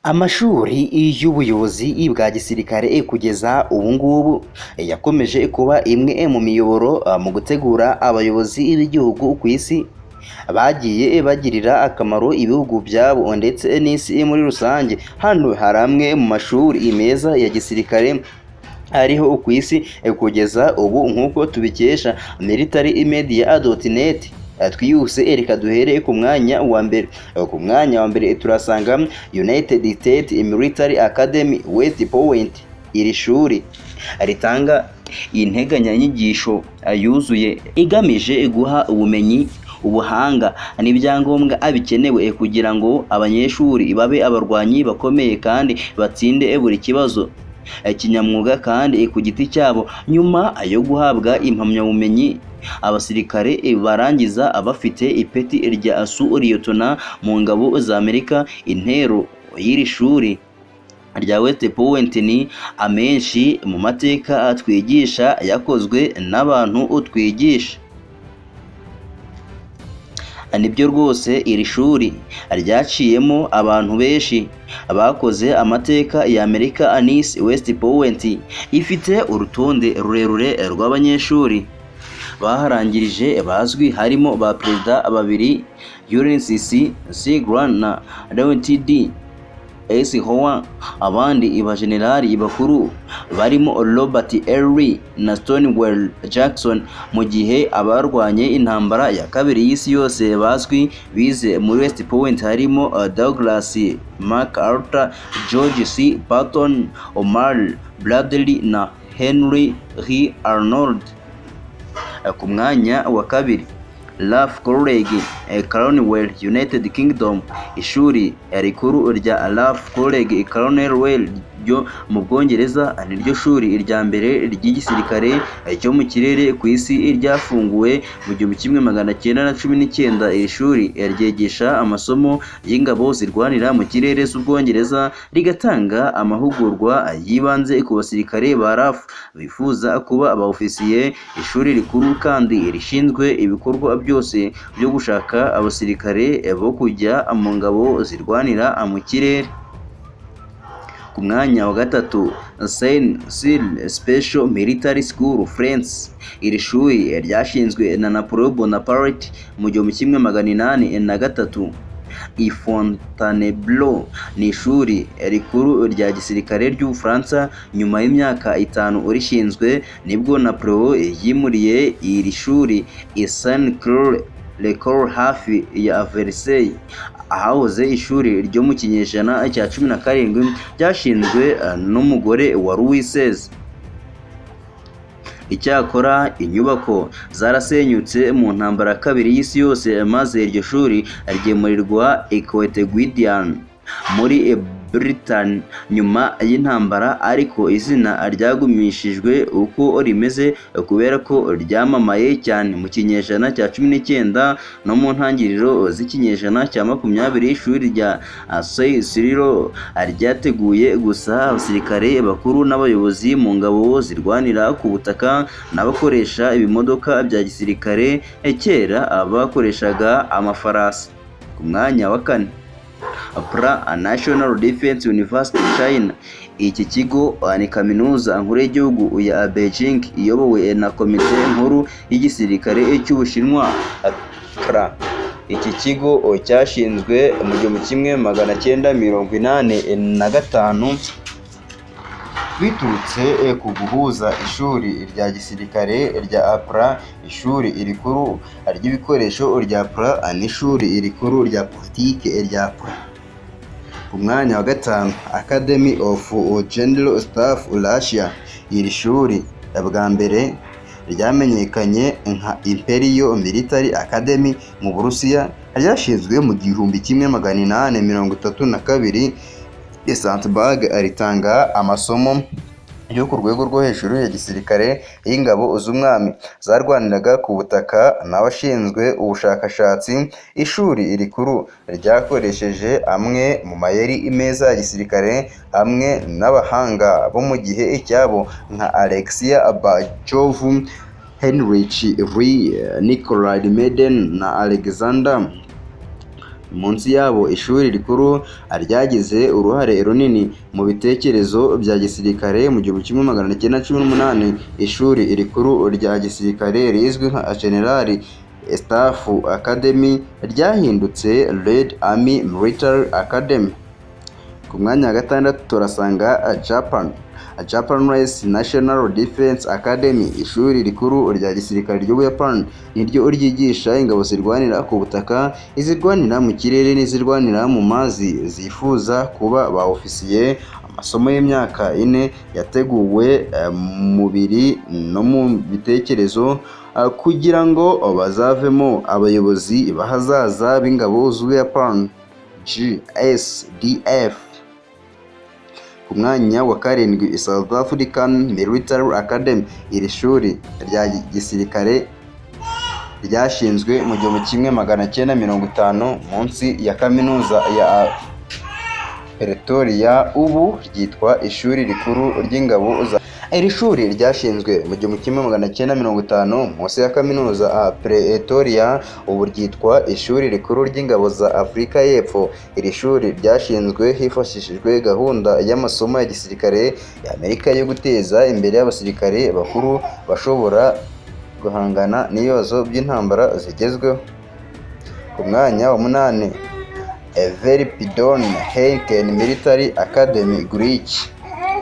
Amashuri y'ubuyobozi bwa gisirikare kugeza ubu ngubu yakomeje kuba imwe mu miyoboro mu gutegura abayobozi b'igihugu ku isi bagiye bagirira akamaro ibihugu byabo ndetse n'isi muri rusange. Hano hari amwe mu mashuri meza ya gisirikare ariho ku isi kugeza ubu nk'uko tubikesha militarymedia.net. Twihuse reka duhere ku mwanya wa mbere. Ku mwanya wa mbere turasanga United States Military Academy West Point. Iri shuri ritanga integanyanyigisho yuzuye igamije guha ubumenyi, ubuhanga n'ibyangombwa bikenewe kugira ngo abanyeshuri babe abarwanyi bakomeye kandi batsinde buri kibazo kinyamwuga kandi ku giti cyabo. Nyuma yo guhabwa impamyabumenyi, abasirikare barangiza bafite ipeti rya Liyetona mu ngabo za Amerika. Intero y'iri shuri rya West Point ni amenshi mu mateka twigisha yakozwe n'abantu twigisha. Nibyo rwose, iri shuri ryaciyemo abantu benshi bakoze amateka ya Amerika. Anis West Point ifite urutonde rurerure rw'abanyeshuri baharangirije bazwi, harimo ba perezida babiri UNCC Sigran na Ltd Howard. Abandi bajenerali bakuru barimo Robert Lee na Stonewall Jackson. Mu gihe abarwanye intambara ya kabiri y'isi yose bazwi bize muri West Point harimo Douglas MacArthur, George C. Patton, Omar Bradley na Henry R. Arnold. Ku mwanya wa kabiri Ralph College, Cornwall, United Kingdom. Ishuri rikuru rya Ralph College Cornwall ryo mu Bwongereza niryo shuri rya mbere ry'igisirikare cyo mu kirere ku isi ryafunguwe mu 1919. Iri shuri ryigisha amasomo y'ingabo zirwanira mu kirere z'Ubwongereza, rigatanga amahugurwa yibanze ku basirikare ba RAF bifuza kuba abaofisiye. Ishuri rikuru kandi rishinzwe ibikorwa byose byo gushaka abasirikare bo kujya mu ngabo zirwanira mu kirere. Ku mwanya wa gatatu Saint Cyr Special Military School France. Iri shuri ryashinzwe na Napoleon Bonaparte mu 1803 i Fontainebleau. Ni ishuri rikuru rya gisirikare ry'Ubufaransa. Nyuma y'imyaka 5 urishinzwe nibwo Napoleon yimuriye iri shuri i Saint-Claude hafi ya Versailles, ahahoze ishuri ryo mu kinyejana cya 17 ryashinzwe n'umugore wa Louis XVI. Icyakora inyubako zarasenyutse mu ntambara ya kabiri y'isi yose, maze iryo shuri ryemurirwa Equeteguidian muri Britain nyuma y'intambara, ariko izina ryagumishijwe uko rimeze kubera ko ryamamaye cyane mu kinyejana cya 19 no mu ntangiriro z'ikinyejana cya 20. Ishuri rya Saint Cyr ryateguye gusa abasirikare bakuru n'abayobozi mu ngabo zirwanira ku butaka n'abakoresha ibimodoka bya gisirikare. Kera bakoreshaga amafarasi. Ku mwanya wa kane Pra National Defense University China. Iki kigo ni kaminuza nkuru y'igihugu ya Beijing iyobowe na komite nkuru y'igisirikare cy'Ubushinwa. Iki kigo cyashinzwe mu 1985 biturutse ku guhuza ishuri rya gisirikare rya APRA, ishuri rikuru ry'ibikoresho rya APRA n'ishuri rikuru rya politike rya APRA. Ku mwanya wa gatanu Academy of General Staff Russia. Iri shuri bwa mbere ryamenyekanye nka Imperial Military Academy mu Burusiya, ryashinzwe mu 1832. St. Barg ritanga amasomo yo ku rwego rwo hejuru ya gisirikare y'ingabo z'umwami zarwaniraga ku butaka n'abashinzwe ubushakashatsi. Ishuri rikuru ryakoresheje amwe mu mayeri meza ya gisirikare hamwe n'abahanga bo mu gihe cyabo nka Alexia Bachov, Heinrich Lee, Nikolai Meden na Alexander munsi yabo ishuri rikuru ryagize uruhare runini mu bitekerezo bya gisirikare mu 1918. Ishuri rikuru rya gisirikare rizwi nka General Staff Academy ryahindutse Red Army Military Academy. Ku mwanya wa gatandatu turasanga Japanese National Defense Academy. Ishuri rikuru rya gisirikare ry'Ubuyapani niryo ryigisha ingabo zirwanira ku butaka, izirwanira mu kirere n'izirwanira mu mazi zifuza kuba ba ofisiye. Amasomo y'imyaka 4 yateguwe mu mubiri no mu bitekerezo kugira ngo bazavemo abayobozi bahazaza b'ingabo z'Ubuyapani GSDF. Ku mwanya wa karindwi South African Military Academy. Iri shuri rya gisirikare ryashinzwe mu 1950 munsi ya kaminuza ya Pretoria, ubu ryitwa ishuri rikuru ry'ingabo za. Iri shuri ryashinzwe mu 1950 munsi ya kaminuza Pretoria, ubu ryitwa ishuri rikuru ry'ingabo za Afurika y'Epfo. Iri shuri ryashinzwe hifashishijwe gahunda y'amasomo ya gisirikare ya Amerika yo guteza imbere y'abasirikare bakuru bashobora guhangana n'ibibazo by'intambara zigezweho. Ku mwanya wa 8 Everpidon Heineken Military Academy Greek.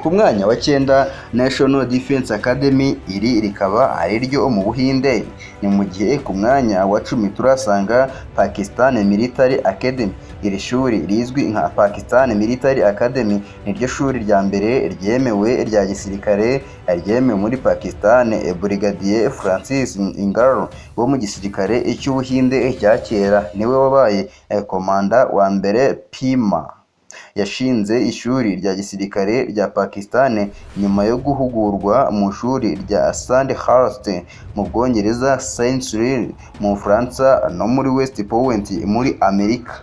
Ku mwanya wa 9 National Defense Academy. Iri rikaba ari ryo mu Buhinde. Ni mu gihe ku mwanya wa 10 turasanga Pakistan Military Academy. Iri shuri rizwi nka Pakistan Military Academy niryo shuri rya mbere ryemewe rya gisirikare ryemewe muri Pakistan. Brigadier Francis Ingaro wo mu gisirikare cy'Ubuhinde cya kera niwe wabaye komanda wa mbere Pima. Yashinze ishuri rya gisirikare rya Pakistan nyuma yo guhugurwa mu shuri rya Sandhurst mu Bwongereza, Saint Cyr mu Bufaransa no muri West Point muri Amerika.